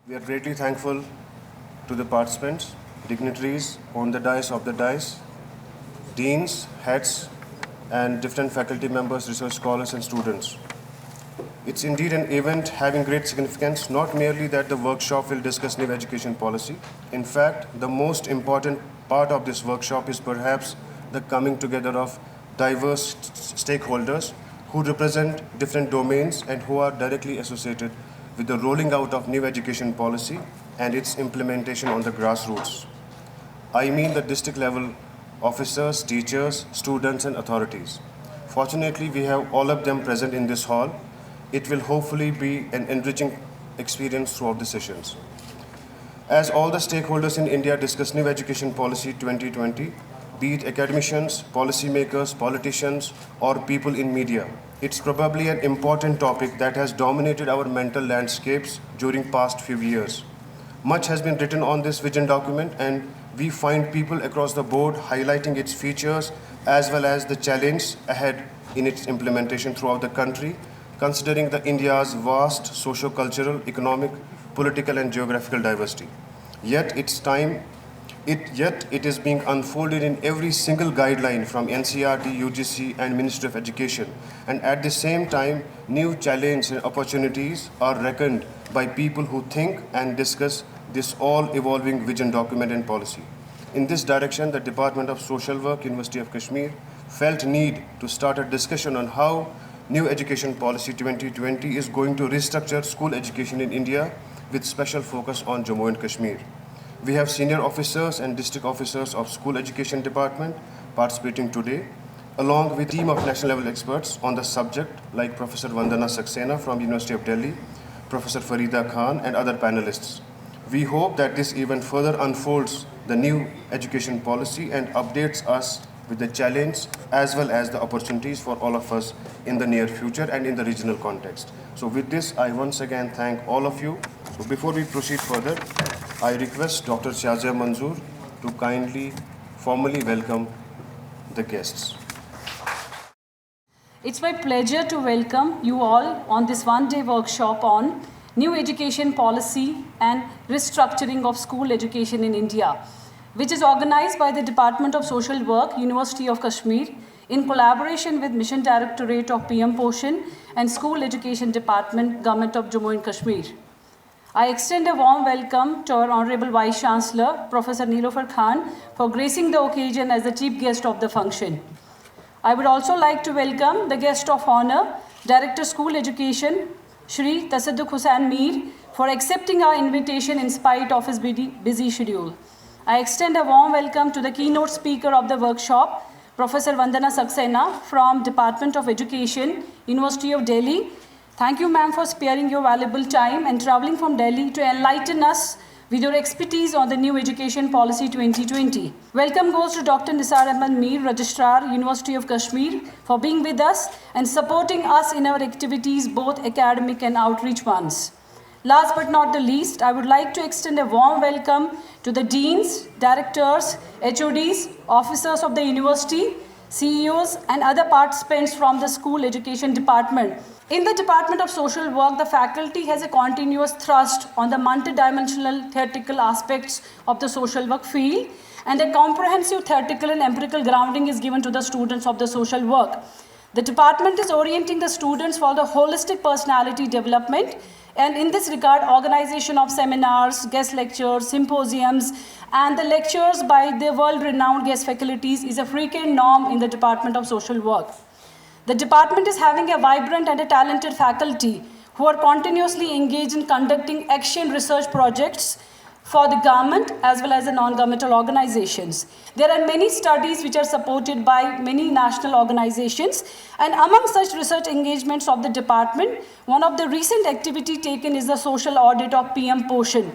We are greatly thankful to the participants, dignitaries on the dais of the dais, deans, heads, and different faculty members, research scholars, and students. It's indeed an event having great significance, not merely that the workshop will discuss new education policy. In fact, the most important part of this workshop is perhaps the coming together of diverse stakeholders who represent different domains and who are directly associated with the rolling out of new education policy and its implementation on the grassroots. I mean the district level officers, teachers, students, and authorities. Fortunately, we have all of them present in this hall. It will hopefully be an enriching experience throughout the sessions. As all the stakeholders in India discuss new education policy 2020, be it academicians, policymakers, politicians, or people in media, it's probably an important topic that has dominated our mental landscapes during past few years. Much has been written on this vision document, and we find people across the board highlighting its features as well as the challenge ahead in its implementation throughout the country, considering the India's vast socio-cultural, economic, political, and geographical diversity. Yet it is being unfolded in every single guideline from NCERT, UGC, and Ministry of Education. And at the same time, new challenges and opportunities are reckoned by people who think and discuss this all-evolving vision document and policy. In this direction, the Department of Social Work, University of Kashmir, felt need to start a discussion on how New Education Policy 2020 is going to restructure school education in India with special focus on Jammu and Kashmir. We have senior officers and district officers of School Education Department participating today, along with a team of national level experts on the subject like Professor Vandana Saxena from University of Delhi, Professor Farida Khan, and other panelists. We hope that this event further unfolds the new education policy and updates us with the challenge as well as the opportunities for all of us in the near future and in the regional context. So with this, I once again thank all of you. So before we proceed further, I request Dr. Shazia Manzoor to kindly formally welcome the guests. It's my pleasure to welcome you all on this one-day workshop on New Education Policy and Restructuring of School Education in India, which is organized by the Department of Social Work, University of Kashmir, in collaboration with Mission Directorate of PM Poshan and School Education Department, Government of Jammu and Kashmir. I extend a warm welcome to our Honorable Vice Chancellor, Professor Nilofer Khan, for gracing the occasion as the chief guest of the function. I would also like to welcome the guest of honor, Director School Education, Shri Tasadduq Hussain Mir, for accepting our invitation in spite of his busy schedule. I extend a warm welcome to the keynote speaker of the workshop, Professor Vandana Saxena from Department of Education, University of Delhi. Thank you, ma'am, for sparing your valuable time and traveling from Delhi to enlighten us with your expertise on the New Education Policy 2020. Welcome goes to Dr. Nisar Ahmed Mir, Registrar, University of Kashmir, for being with us and supporting us in our activities, both academic and outreach ones. Last but not the least, I would like to extend a warm welcome to the deans, directors, HODs, officers of the university, CEOs, and other participants from the school education department. In the Department of Social Work, the faculty has a continuous thrust on the multidimensional theoretical aspects of the social work field, and a comprehensive theoretical and empirical grounding is given to the students of the social work. The department is orienting the students for the holistic personality development, and in this regard, organization of seminars, guest lectures, symposiums, and the lectures by the world-renowned guest faculties is a frequent norm in the Department of Social Work. The department is having a vibrant and a talented faculty who are continuously engaged in conducting action research projects for the government as well as the non-governmental organizations. There are many studies which are supported by many national organizations, and among such research engagements of the department, one of the recent activity taken is the social audit of PM Poshan.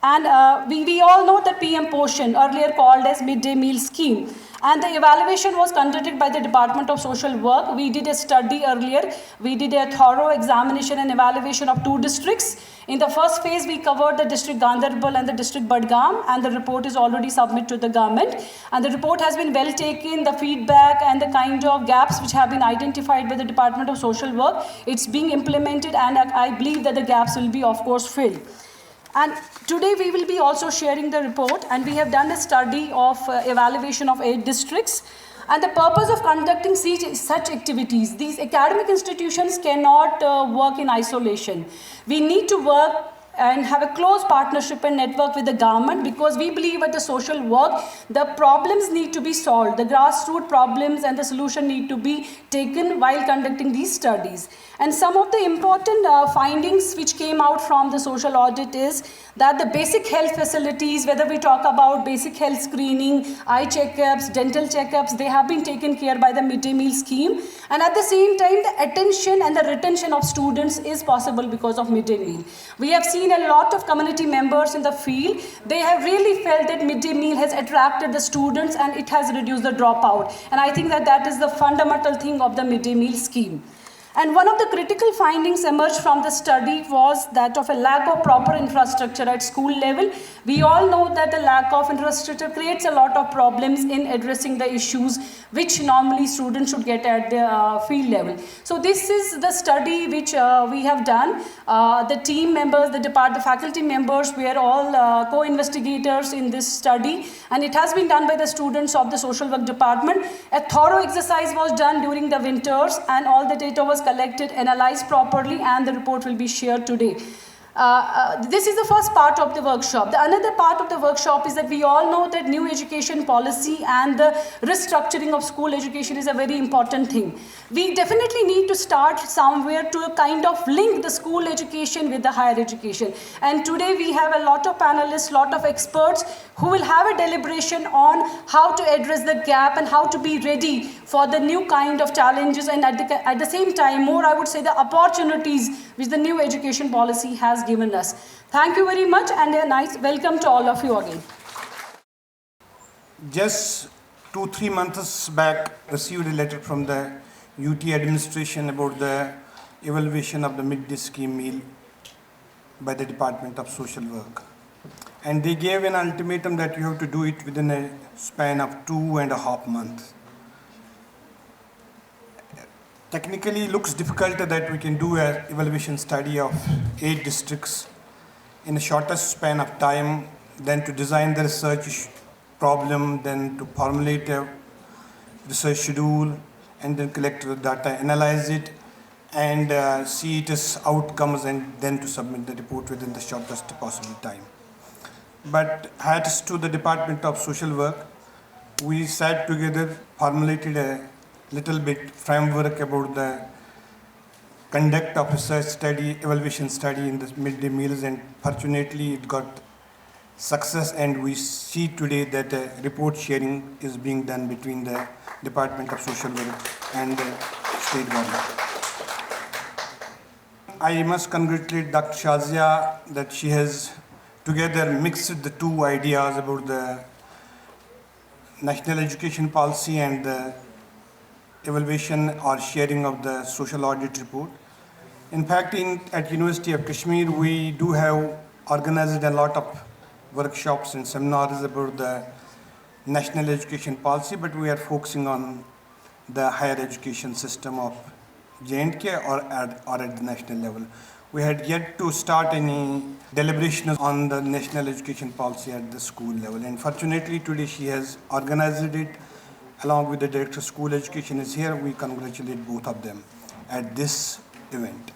And we all know that PM Poshan, earlier called as midday meal scheme, and the evaluation was conducted by the Department of Social Work. We did a study earlier. We did a thorough examination and evaluation of 2 districts. In the first phase, we covered the district Ganderbal and the district Budgam, and the report is already submitted to the government. And the report has been well taken, the feedback and the kind of gaps which have been identified by the Department of Social Work, it's being implemented, and I believe that the gaps will be, of course, filled. And today we will be also sharing the report, and we have done a study of evaluation of 8 districts. And the purpose of conducting such activities, these academic institutions cannot work in isolation. We need to work and have a close partnership and network with the government, because we believe at the social work, the problems need to be solved. The grassroots problems and the solution need to be taken while conducting these studies. And some of the important findings which came out from the social audit is that the basic health facilities, whether we talk about basic health screening, eye checkups, dental checkups, they have been taken care by the midday meal scheme. And at the same time, the attention and the retention of students is possible because of midday meal. We have seen a lot of community members in the field. They have really felt that midday meal has attracted the students and it has reduced the dropout. And I think that that is the fundamental thing of the midday meal scheme. And one of the critical findings emerged from the study was that of a lack of proper infrastructure at school level. We all know that the lack of infrastructure creates a lot of problems in addressing the issues which normally students should get at the field level. So this is the study which we have done. The team members, the faculty members were all co-investigators in this study, and it has been done by the students of the social work department. A thorough exercise was done during the winters, and all the data was collected, analyzed properly, and the report will be shared today. This is the first part of the workshop. The another part of the workshop is that we all know that new education policy and the restructuring of school education is a very important thing. We definitely need to start somewhere to kind of link the school education with the higher education. And today we have a lot of panelists, lot of experts who will have a deliberation on how to address the gap and how to be ready for the new kind of challenges, and at the same time, more I would say the opportunities which the new education policy has given us. Thank you very much, and a nice welcome to all of you again. Just 2-3 months back, received a letter from the UT administration about the evaluation of the midday scheme meal by the Department of Social Work. And they gave an ultimatum that you have to do it within a span of 2.5 months. Technically, it looks difficult that we can do an evaluation study of 8 districts in the shortest span of time, then to design the research problem, then to formulate a research schedule, and then collect the data, analyze it, and see its outcomes, and then to submit the report within the shortest possible time. But hats to the Department of Social Work, we sat together, formulated a little bit framework about the conduct of research study, evaluation study in the midday meals, and fortunately it got success, and we see today that report sharing is being done between the Department of Social Work and the state government. I must congratulate Dr. Shazia that she has together mixed the two ideas about the national education policy and the evaluation or sharing of the social audit report. In fact, at University of Kashmir, we do have organized a lot of workshops and seminars about the national education policy, but we are focusing on the higher education system of J&K or at the national level. We had yet to start any deliberations on the national education policy at the school level. And fortunately, today she has organized it along with the Director of School Education is here. We congratulate both of them at this event.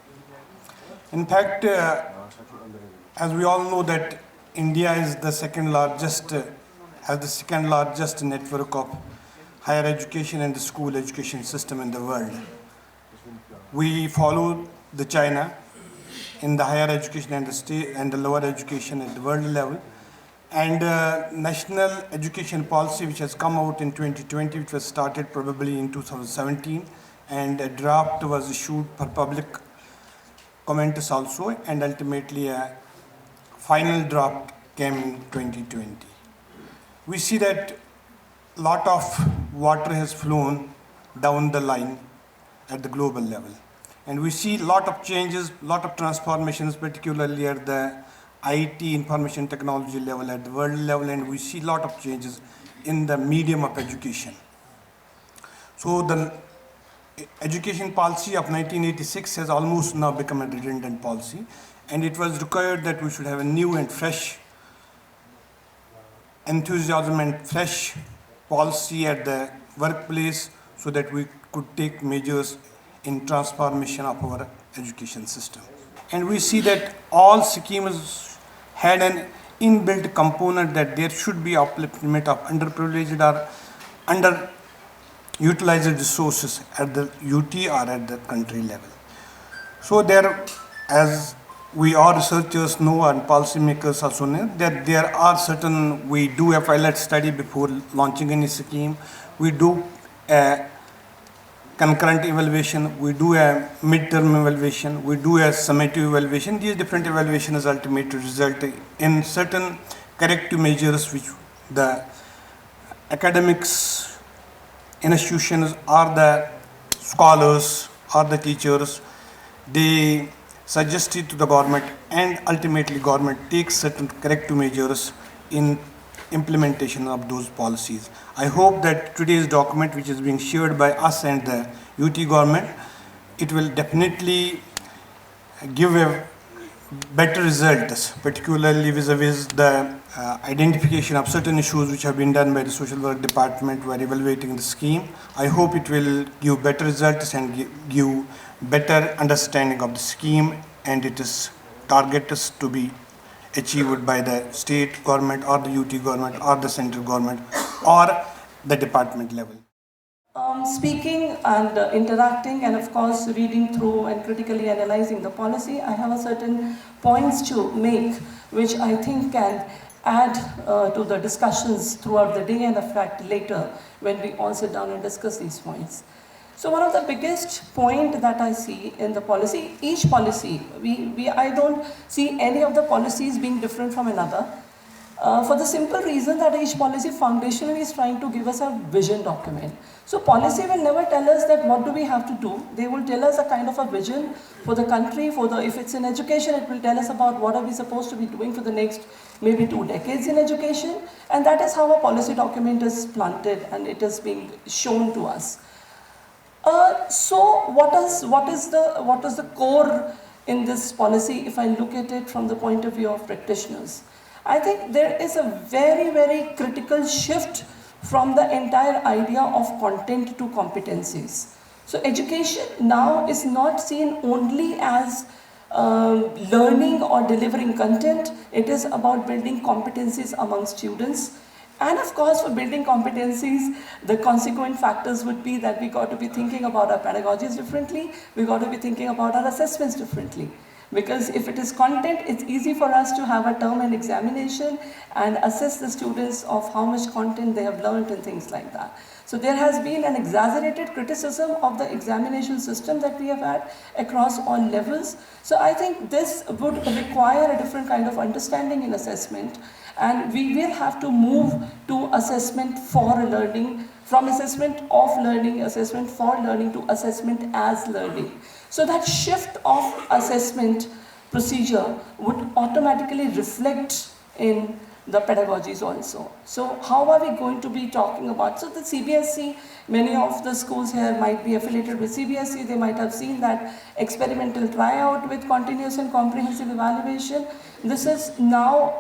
In fact, as we all know that India is the second largest, has the second largest network of higher education and the school education system in the world. We follow the China in the higher education and the state and the lower education at the world level. And national education policy, which has come out in 2020, which was started probably in 2017, and a draft was issued for public comments also, and ultimately a final draft came in 2020. We see that a lot of water has flown down the line at the global level. And we see a lot of changes, a lot of transformations, particularly at the IT, information technology level, at the world level, and we see a lot of changes in the medium of education. So the education policy of 1986 has almost now become a redundant policy, and it was required that we should have a new and fresh enthusiasm and fresh policy at the workplace so that we could take measures in transformation of our education system. And we see that all schemes had an inbuilt component that there should be upliftment of underprivileged or underutilized resources at the UT or at the country level. So there, as we all researchers know and policymakers also know, that there are certain, we do a pilot study before launching any scheme. We do a concurrent evaluation, we do a midterm evaluation, we do a summative evaluation. These different evaluations ultimately result in certain corrective measures which the academics, institutions, or the scholars, or the teachers, they suggest it to the government, and ultimately government takes certain corrective measures in implementation of those policies. I hope that today's document, which is being shared by us and the UT government, it will definitely give a better results, particularly vis-a-vis the identification of certain issues which have been done by the social work department while evaluating the scheme. I hope it will give better results and give better understanding of the scheme, and it is targeted to be achieved by the state government or the UT government or the central government or the department level. Speaking and interacting, and of course reading through and critically analyzing the policy, I have a certain points to make which I think can add to the discussions throughout the day and in fact later when we all sit down and discuss these points. So one of the biggest point that I see in the policy, each policy, I don't see any of the policies being different from another. For the simple reason that each policy foundationally is trying to give us a vision document. So policy will never tell us that what do we have to do. They will tell us a kind of a vision for the country, if it's in education, it will tell us about what are we supposed to be doing for the next maybe 2 decades in education. And that is how a policy document is planted and it is being shown to us. So what is the core in this policy if I look at it from the point of view of practitioners? I think there is a very, very critical shift from the entire idea of content to competencies. So education now is not seen only as learning or delivering content. It is about building competencies among students. And of course, for building competencies, the consequent factors would be that we got to be thinking about our pedagogies differently. We got to be thinking about our assessments differently. Because if it is content, it's easy for us to have a term and examination and assess the students of how much content they have learned and things like that. So there has been an exaggerated criticism of the examination system that we have had across all levels. So I think this would require a different kind of understanding in assessment, and we will have to move to assessment for learning, from assessment of learning, assessment for learning to assessment as learning. So that shift of assessment procedure would automatically reflect in the pedagogies also. So how are we going to be talking about? So the CBSE, many of the schools here might be affiliated with CBSE. They might have seen that experimental tryout with continuous and comprehensive evaluation. This is now,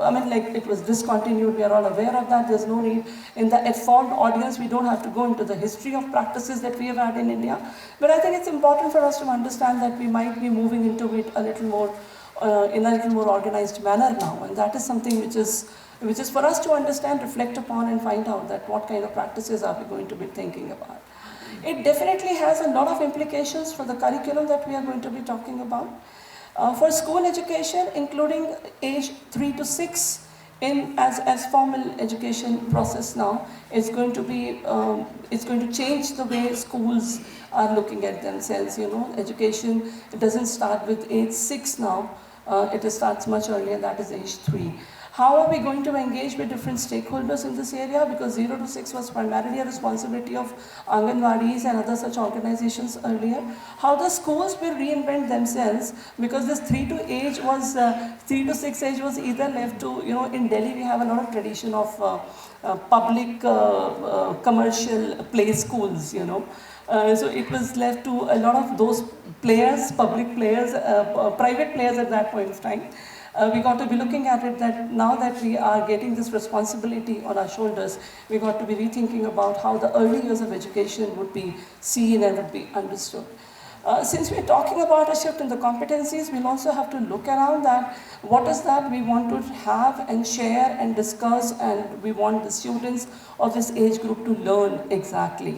it was discontinued. We are all aware of that. There's no need. In the informed audience, we don't have to go into the history of practices that we have had in India. But I think it's important for us to understand that we might be moving into it a little more, in a little more organized manner now. And that is something which is for us to understand, reflect upon, and find out that what kind of practices are we going to be thinking about. It definitely has a lot of implications for the curriculum that we are going to be talking about. For school education, including age 3 to 6, as formal education process now, it's going to change the way schools are looking at themselves. Education, it doesn't start with age 6 now. It starts much earlier, that is age 3. How are we going to engage with different stakeholders in this area? Because 0 to 6 was primarily a responsibility of Anganwadis and other such organizations earlier. How the schools will reinvent themselves, because this 3 to 6 age was either left to, in Delhi we have a lot of tradition of public commercial play schools, So it was left to a lot of those players, public players, private players at that point of time. We got to be looking at it that now that we are getting this responsibility on our shoulders, we got to be rethinking about how the early years of education would be seen and would be understood. Since we're talking about a shift in the competencies, we'll also have to look around that what is that we want to have and share and discuss, and we want the students of this age group to learn exactly.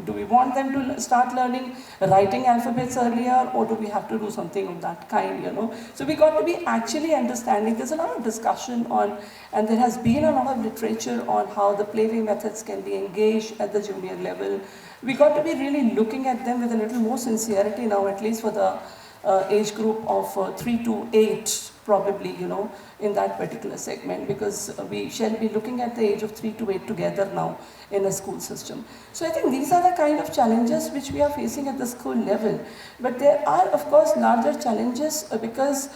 Do we want them to start learning writing alphabets earlier, or do we have to do something of that kind, So we got to be actually understanding. There's a lot of discussion on, and there has been a lot of literature on how the playway methods can be engaged at the junior level. We got to be really looking at them with a little more sincerity now, at least for the age group of 3 to 8, probably, in that particular segment, because we shall be looking at the age of 3 to 8 together now in a school system. So I think these are the kind of challenges which we are facing at the school level. But there are, of course, larger challenges because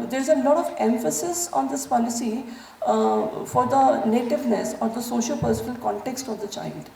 there's a lot of emphasis on this policy for the nativeness or the socio-personal context of the child.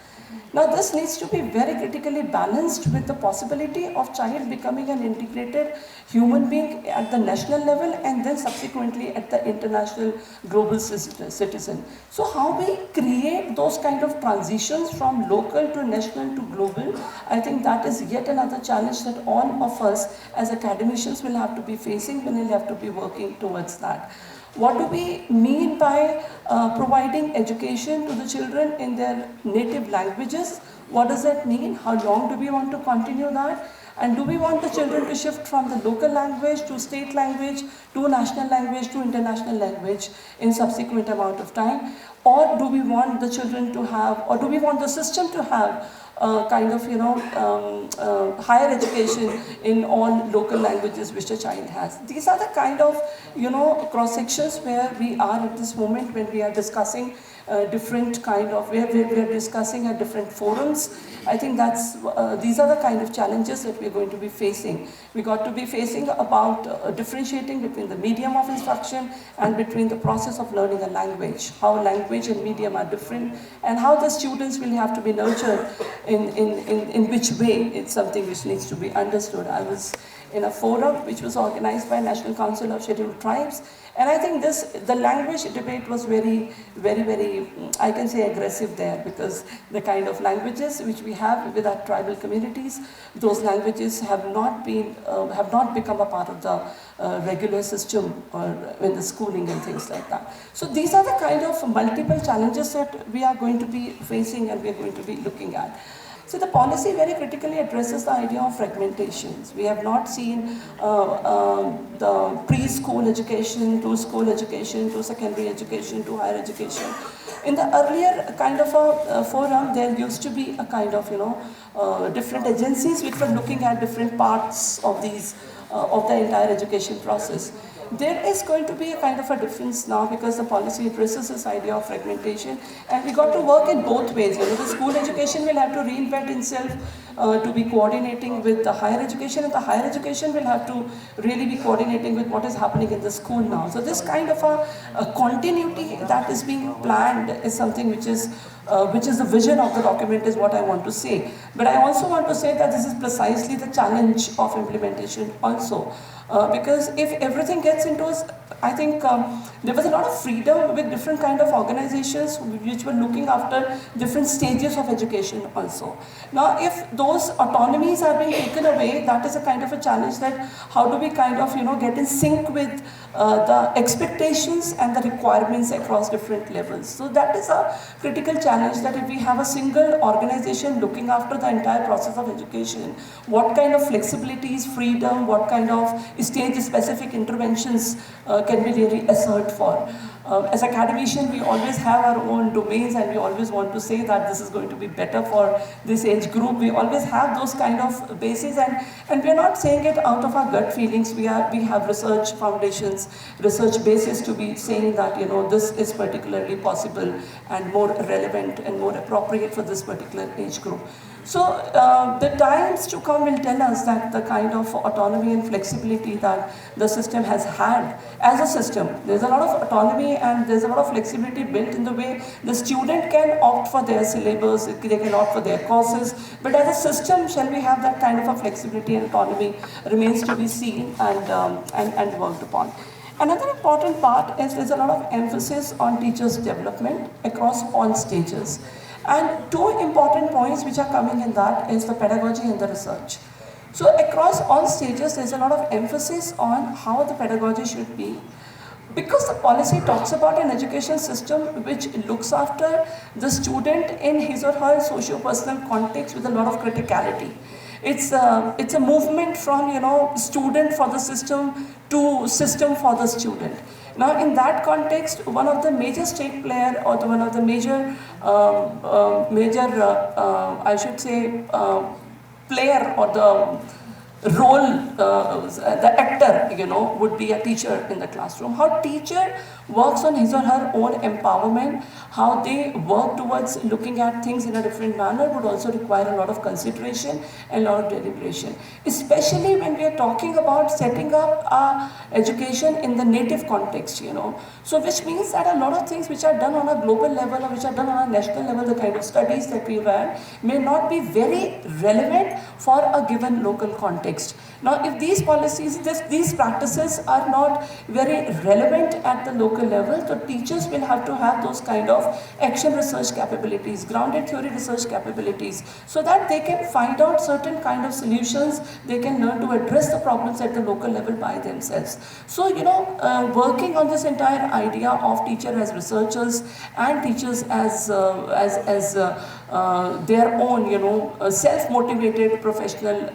Now this needs to be very critically balanced with the possibility of child becoming an integrated human being at the national level and then subsequently at the international global citizen. So how we create those kind of transitions from local to national to global, I think that is yet another challenge that all of us as academicians will have to be facing, will have to be working towards that. What do we mean by providing education to the children in their native languages? What does that mean? How long do we want to continue that? And do we want the children to shift from the local language to state language, to national language, to international language in subsequent amount of time? Or do we want the children to have, or do we want the system to have kind of, higher education in all local languages which a child has? These are the kind of, cross-sections where we are at this moment when we are discussing different kind of, where we are discussing at different forums. I think these are the kind of challenges that we're going to be facing. We got to be facing about differentiating between the medium of instruction and between the process of learning a language, how language and medium are different, and how the students will have to be nurtured in which way. It's something which needs to be understood. I was in a forum which was organized by National Council of Scheduled Tribes, and I think the language debate was very, very, very, I can say, aggressive there, because the kind of languages which we have with our tribal communities, those languages have not become a part of the regular system or in the schooling and things like that. So these are the kind of multiple challenges that we are going to be facing and we are going to be looking at. So the policy very critically addresses the idea of fragmentations. We have not seen the preschool education to school education to secondary education to higher education. In the earlier kind of a forum, there used to be a kind of, different agencies which were looking at different parts of these, of the entire education process. There is going to be a kind of a difference now because the policy addresses this idea of fragmentation, and we got to work in both ways. The school education will have to reinvent itself to be coordinating with the higher education, and the higher education will have to really be coordinating with what is happening in the school now. So this kind of a continuity that is being planned is something which is the vision of the document, is what I want to say. But I also want to say that this is precisely the challenge of implementation also. Because if everything gets into, I think there was a lot of freedom with different kind of organizations which were looking after different stages of education also. Now, if those autonomies are being taken away, that is a kind of a challenge, that how do we kind of, get in sync with the expectations and the requirements across different levels. So that is a critical challenge, that if we have a single organization looking after the entire process of education, what kind of flexibilities, freedom, what kind of stage-specific interventions can we really assert for. As academicians, we always have our own domains and we always want to say that this is going to be better for this age group. We always have those kind of bases, and we are not saying it out of our gut feelings. We have research foundations, research bases to be saying that, this is particularly possible and more relevant and more appropriate for this particular age group. So the times to come will tell us that the kind of autonomy and flexibility that the system has had as a system, there's a lot of autonomy and there's a lot of flexibility built in the way the student can opt for their syllabus, they can opt for their courses, but as a system, shall we have that kind of a flexibility and autonomy remains to be seen and worked upon. Another important part is there's a lot of emphasis on teachers' development across all stages. And two important points which are coming in that is the pedagogy and the research. So across all stages, there's a lot of emphasis on how the pedagogy should be. Because the policy talks about an education system which looks after the student in his or her socio-personal context with a lot of criticality. It's a movement from, student for the system to system for the student. Now, in that context, one of the major state player or one of the major, I should say, player or the role, the actor, would be a teacher in the classroom. How teacher works on his or her own empowerment, how they work towards looking at things in a different manner would also require a lot of consideration and a lot of deliberation. Especially when we are talking about setting up our education in the native context, So which means that a lot of things which are done on a global level or which are done on a national level, the kind of studies that we've had, may not be very relevant for a given local context. Now, if these policies, these practices are not very relevant at the local level, the teachers will have to have those kind of action research capabilities, grounded theory research capabilities, so that they can find out certain kind of solutions, they can learn to address the problems at the local level by themselves. So, working on this entire idea of teacher as researchers and teachers as their own, self-motivated professional,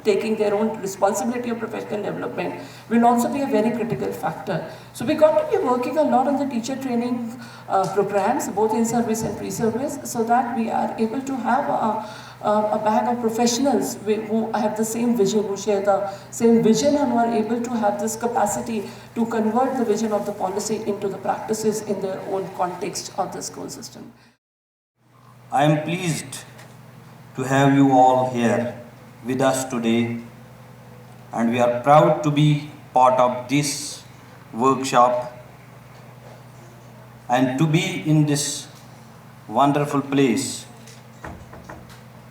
taking their own responsibility of professional development will also be a very critical factor. So we got to be working a lot on the teacher training programs, both in service and pre-service, so that we are able to have a bag of professionals who have the same vision, who share the same vision and who are able to have this capacity to convert the vision of the policy into the practices in their own context of the school system. I am pleased to have you all here with us today, and we are proud to be part of this workshop and to be in this wonderful place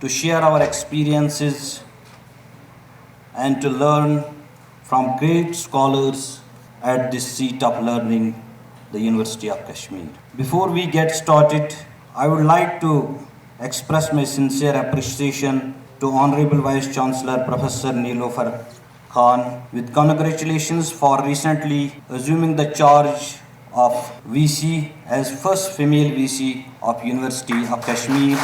to share our experiences and to learn from great scholars at this seat of learning, the University of Kashmir. Before we get started, I would like to express my sincere appreciation to Honorable Vice Chancellor Professor Nilofer Khan with congratulations for recently assuming the charge of VC as first female VC of University of Kashmir.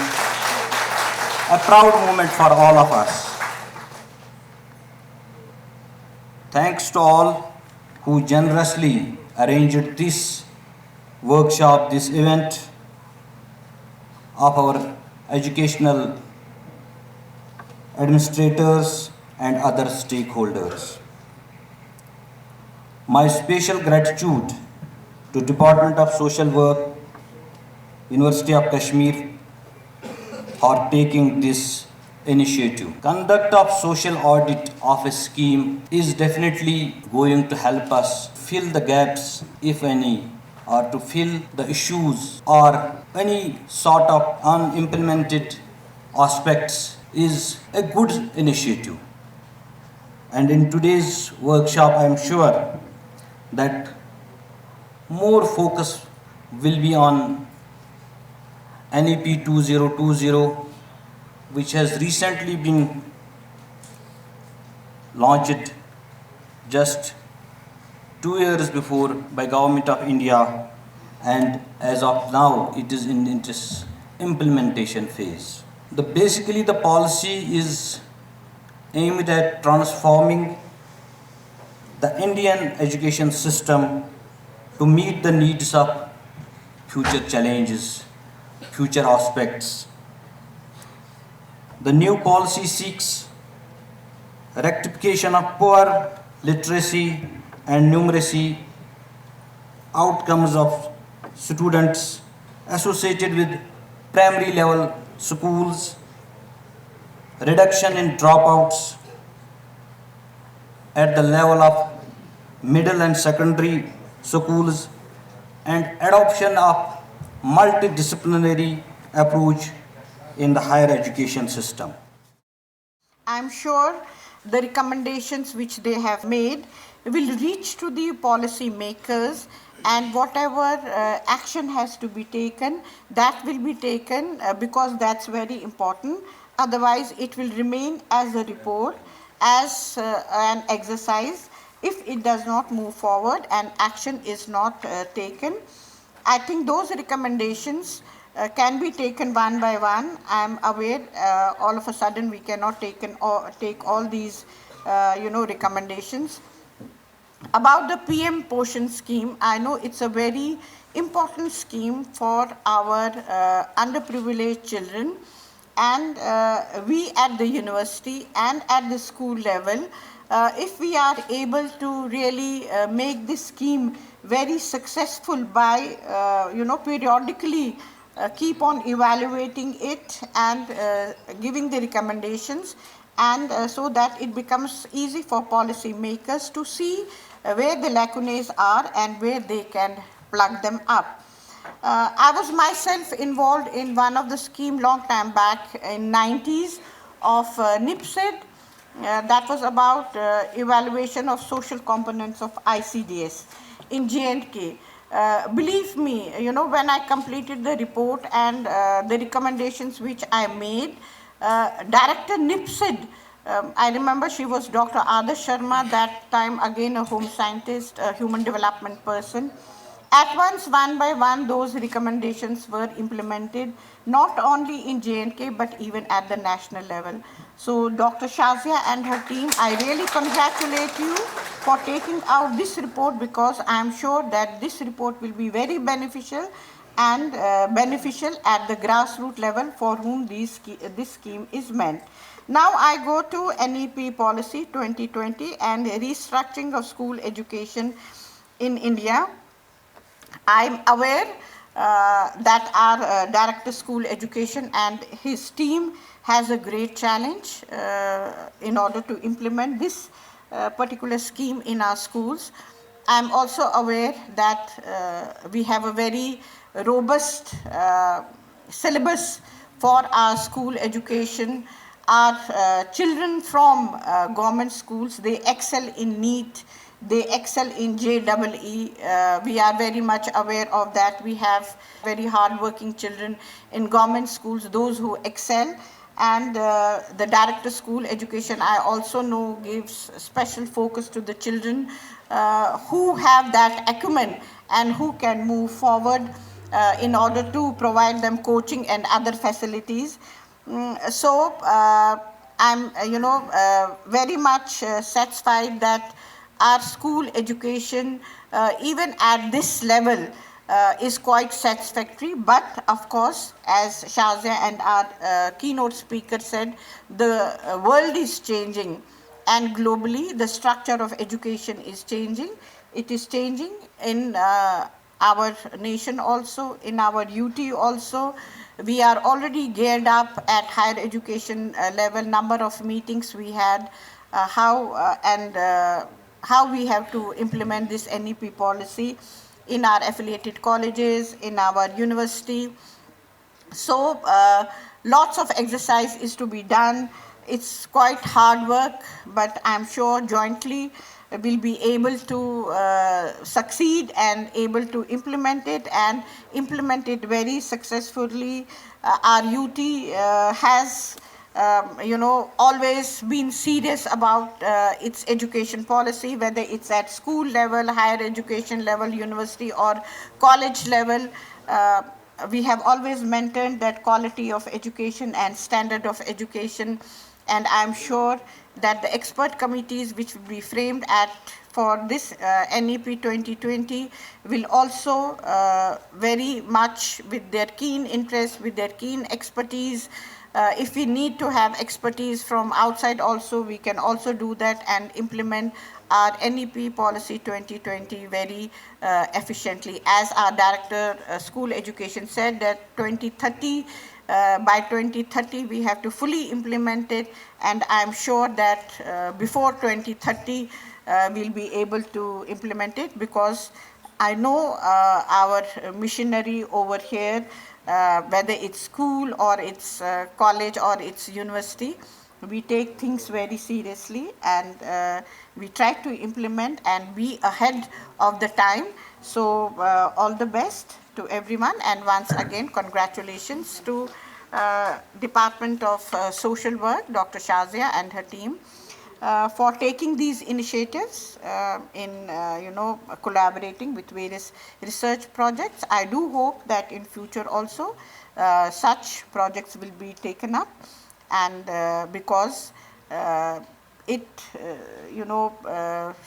A proud moment for all of us. Thanks to all who generously arranged this workshop, this event of our educational administrators and other stakeholders. My special gratitude to Department of Social Work, University of Kashmir for taking this initiative. Conduct of social audit of a scheme is definitely going to help us fill the gaps, if any, or to fill the issues or any sort of unimplemented aspects is a good initiative. And in today's workshop, I am sure that more focus will be on NEP 2020, which has recently been launched just 2 years before by Government of India, and as of now it is in its implementation phase. Basically the policy is aimed at transforming the Indian education system to meet the needs of future challenges, future aspects. The new policy seeks rectification of poor literacy and numeracy outcomes of students associated with primary level schools reduction in dropouts at the level of middle and secondary schools, and adoption of multidisciplinary approach in the higher education system. I'm sure the recommendations which they have made will reach to the policy makers, and whatever action has to be taken, that will be taken because that's very important. Otherwise, it will remain as a report, as an exercise. If it does not move forward and action is not taken, I think those recommendations can be taken one by one. I am aware all of a sudden we cannot take all these recommendations. About the PM Poshan scheme, I know it's a very important scheme for our underprivileged children, and we at the university and at the school level, if we are able to really make this scheme very successful by periodically keep on evaluating it and giving the recommendations, and so that it becomes easy for policy makers to see where the lacunae are and where they can plug them up. I was myself involved in one of the scheme long time back in 90s of NIPSED. That was about evaluation of social components of ICDS in J&K. Believe me, when I completed the report and the recommendations which I made, Director NIPSED, I remember she was Dr. Adarsh Sharma, that time again a home scientist, a human development person. At once, one by one, those recommendations were implemented, not only in J&K, but even at the national level. So, Dr. Shazia and her team, I really congratulate you for taking out this report, because I am sure that this report will be very beneficial and beneficial at the grassroots level for whom this scheme is meant. Now I go to NEP policy 2020 and restructuring of school education in India. I'm aware that our Director School Education and his team has a great challenge in order to implement this particular scheme in our schools. I'm also aware that we have a very robust syllabus for our school education. Our children from government schools, they excel in NEET, they excel in JEE. We are very much aware of that. We have very hard-working children in government schools, those who excel. And the Director School Education, I also know, gives special focus to the children who have that acumen and who can move forward in order to provide them coaching and other facilities. So I'm very much satisfied that our school education even at this level is quite satisfactory. But of course, as Shazia and our keynote speaker said, the world is changing, and globally the structure of education is changing. It is changing in our nation also, in our UT also. We are already geared up at higher education level, number of meetings we had, how we have to implement this NEP policy in our affiliated colleges, in our university. So lots of exercise is to be done. It's quite hard work, but I'm sure jointly we'll be able to succeed and able to implement it, and implement it very successfully. Our UT has always been serious about its education policy, whether it's at school level, higher education level, university or college level. We have always maintained that quality of education and standard of education, and I'm sure that the expert committees which will be framed for this NEP 2020 will also very much, with their keen interest, with their keen expertise, If we need to have expertise from outside also, we can also do that and implement our NEP policy 2020 very efficiently. As our director school education said that 2030, by 2030 we have to fully implement it, and I'm sure that before 2030 we'll be able to implement it, because I know our missionary over here, whether it's school or it's college or it's university, we take things very seriously, and we try to implement and be ahead of the time. So all the best to everyone, and once again congratulations to Department of Social Work, Dr. Shazia and her team, for taking these initiatives in collaborating with various research projects. I do hope that in future also such projects will be taken up, and because it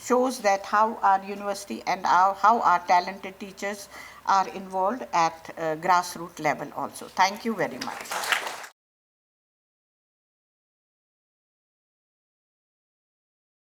shows that how our university and how our talented teachers are involved at grassroots level also. Thank you very much.